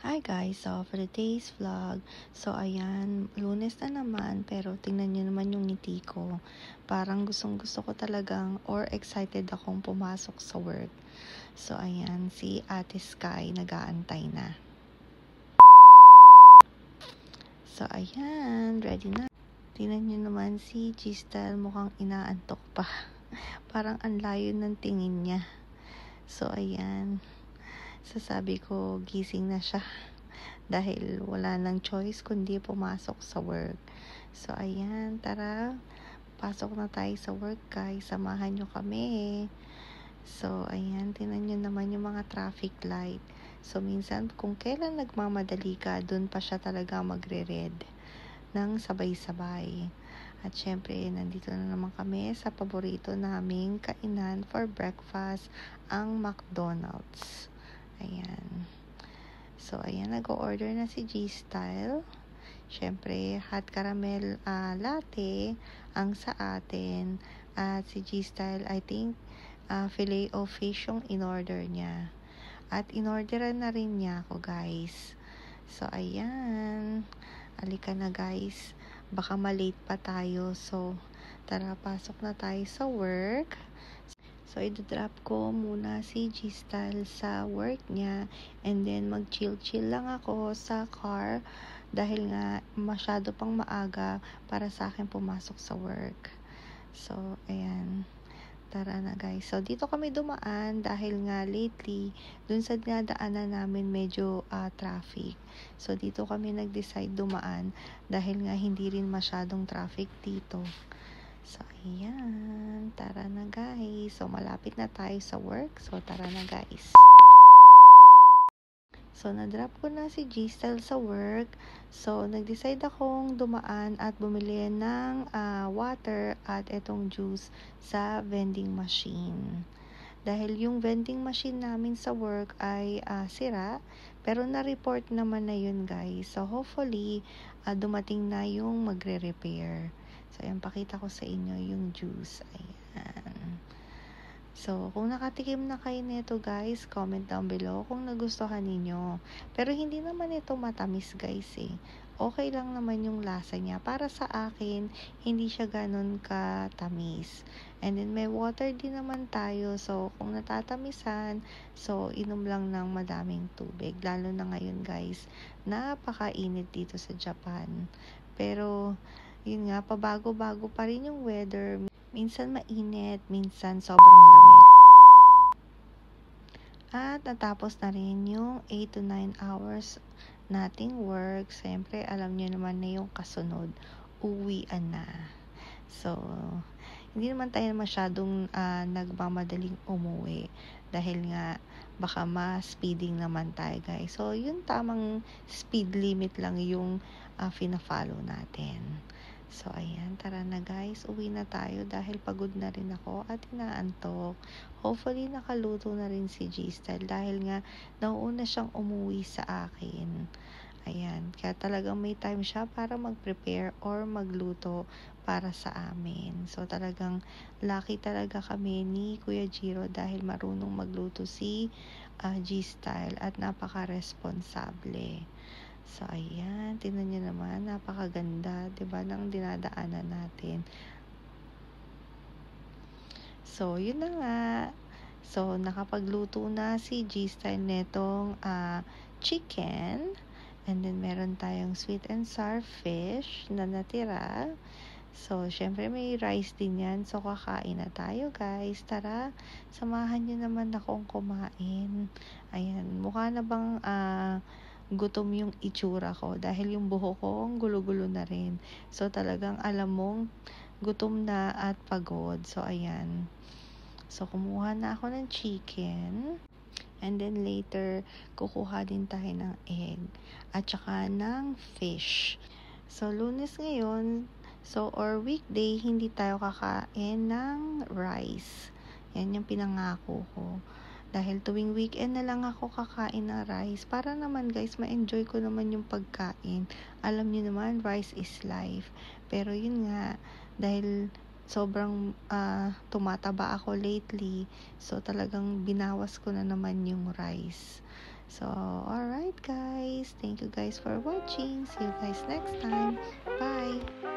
Hi guys, so for today's vlog, so ayan, Lunes na naman, pero tingnan nyo naman yung ngiti ko. Parang gustong gusto ko talagang or excited akong pumasok sa work. So ayan, si Ate Sky nag-aantay na. So ayan, ready na. Tingnan nyo naman si Gistel, mukhang inaantok pa. Parang ang layo ng tingin niya. So ayan, sasabi ko gising na siya. Dahil wala nang choice kundi pumasok sa work. So, ayan, tara, pasok na tayo sa work guys. Samahan nyo kami. So, ayan, tinan nyo naman yung mga traffic light. So, minsan, kung kailan nagmamadali ka, dun pa siya talaga magre-red ng sabay-sabay. At syempre, nandito na naman kami sa paborito naming kainan for breakfast, ang McDonald's. Ayan. So, ayan, nag-order na si G-Style. Siyempre, hot caramel latte ang sa atin. At si G-Style, I think, filet o fish yung in-order niya. At in-orderan na rin niya ako, guys. So, ayan. Alika na, guys. Baka malate pa tayo. So, tara, pasok na tayo sa work. So, i-drop ko muna si G-Style sa work niya and then mag-chill-chill lang ako sa car dahil nga masyado pang maaga para sa akin pumasok sa work. So, ayan. Tara na guys. So, dito kami dumaan dahil nga lately, dun sa dinadaanan namin medyo traffic. So, dito kami nag-decide dumaan dahil nga hindi rin masyadong traffic dito. So, ayan. Tara na, guys. So, malapit na tayo sa work. So, tara na, guys. So, na-drop ko na si Giselle sa work. So, nag-decide akong dumaan at bumili ng water at itong juice sa vending machine. Dahil yung vending machine namin sa work ay sira, pero na-report naman na yun, guys. So, hopefully, dumating na yung magre-repair. So, ayan, pakita ko sa inyo yung juice. Ayan. So, kung nakatikim na kayo nito, guys, comment down below kung nagustuhan ninyo. Pero hindi naman ito matamis, guys, eh. Okay lang naman yung lasa niya. Para sa akin, hindi siya ganun katamis. And then, may water din naman tayo. So, kung natatamisan, so, inom lang ng madaming tubig. Lalo na ngayon, guys, napakainit dito sa Japan. Pero, yun nga, pabago-bago pa rin yung weather. Minsan mainit, minsan sobrang lamig. At natapos na rin yung 8 to 9 hours nating work. Siyempre, alam nyo naman na yung kasunod, uwian na. So, hindi naman tayo masyadong nagmamadaling umuwi. Dahil nga, baka ma-speeding naman tayo, guys. So, yung tamang speed limit lang yung fina-follow natin. So, ayan, tara na guys, uwi na tayo dahil pagod na rin ako at inaantok. Hopefully, nakaluto na rin si G-Style dahil nga nauuna siyang umuwi sa akin. Ayan, kaya talagang may time siya para mag-prepare or magluto para sa amin. So, talagang lucky talaga kami ni Kuya Jiro dahil marunong magluto si G-Style at napaka-responsable. So, ayan. Tingnan nyo naman. Napakaganda. Diba? Ng dinadaanan natin. So, yun na nga. So, nakapagluto na si G-Style netong chicken. And then, meron tayong sweet and sour fish na natira. So, syempre may rice din yan. So, kakain na tayo, guys. Tara, samahan nyo naman akong kumain. Ayan. Mukha na bang gutom yung itsura ko dahil yung buhok ko ang gulo-gulo na rin. So, talagang alam mong gutom na at pagod. So, ayan. So, kumuha na ako ng chicken. And then later, kukuha din tayo ng egg. At saka ng fish. So, Lunes ngayon, so, or weekday, hindi tayo kakain ng rice. Yan yung pinangako ko. Dahil tuwing weekend na lang ako kakain ng rice. Para naman guys, ma-enjoy ko naman yung pagkain. Alam niyo naman, rice is life. Pero yun nga, dahil sobrang tumataba ako lately. So talagang binawas ko na naman yung rice. So, alright guys. Thank you guys for watching. See you guys next time. Bye!